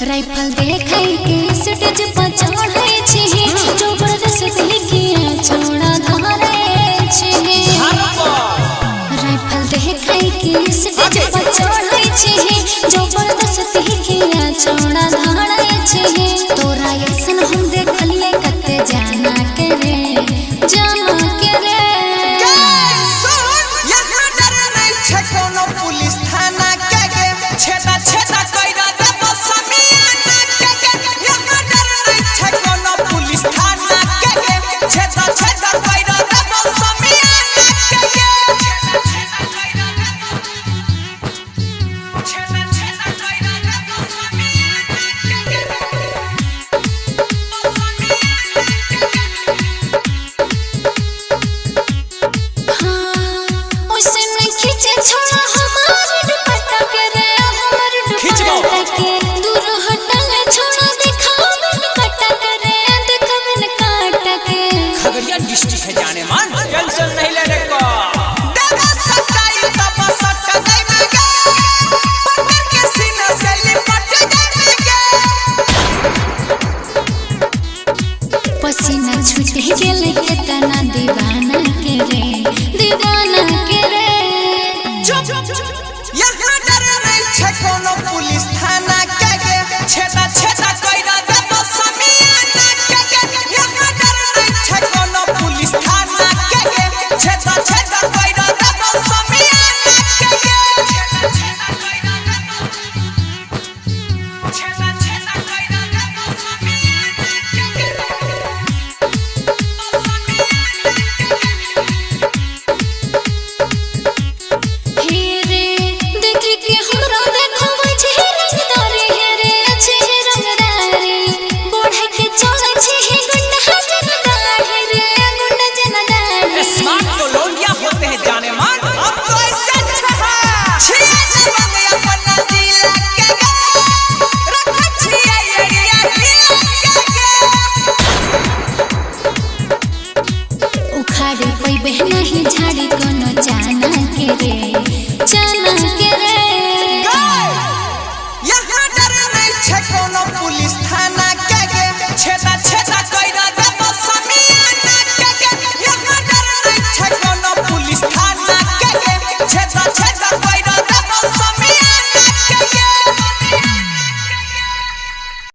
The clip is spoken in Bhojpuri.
राइफल देखै के स्टेज पर चढ़ै छी जबरदस्त लिखिया छोड़ा धरै छी राइफल देखै के स्टेज पर चढ़ै छी जबरदस्त लिखिया छोड़ा धरै छी तोरा ऐसन हम देखलिए कते जाना के रे यहाँ डर नहीं छै कोनो पुलिस थाना के छेदा छेदा कइरा देबो समियाना के यहाँ डर नहीं छै कोनो पुलिस थाना के छेदा छेदा कइरा देबो समियाना के छेदा छेदा कइरा देबो समियाना छोड़ा हमार दुपट्टा के रे हमार दुपट्टा के दूर हटल छोड़ा दिखावे दुपट्टा के रे दिखावे काटा के खगड़िया डिस्ट्रिक्ट है जाने मान टेंशन नहीं ले रे को देवा सटाई तब सट देंगे पकड़ के सीना से लिपट जाएंगे पसीना छूट गेल केतना दीवाना के रे यहाँ डर नहीं छै कोनो पुलिस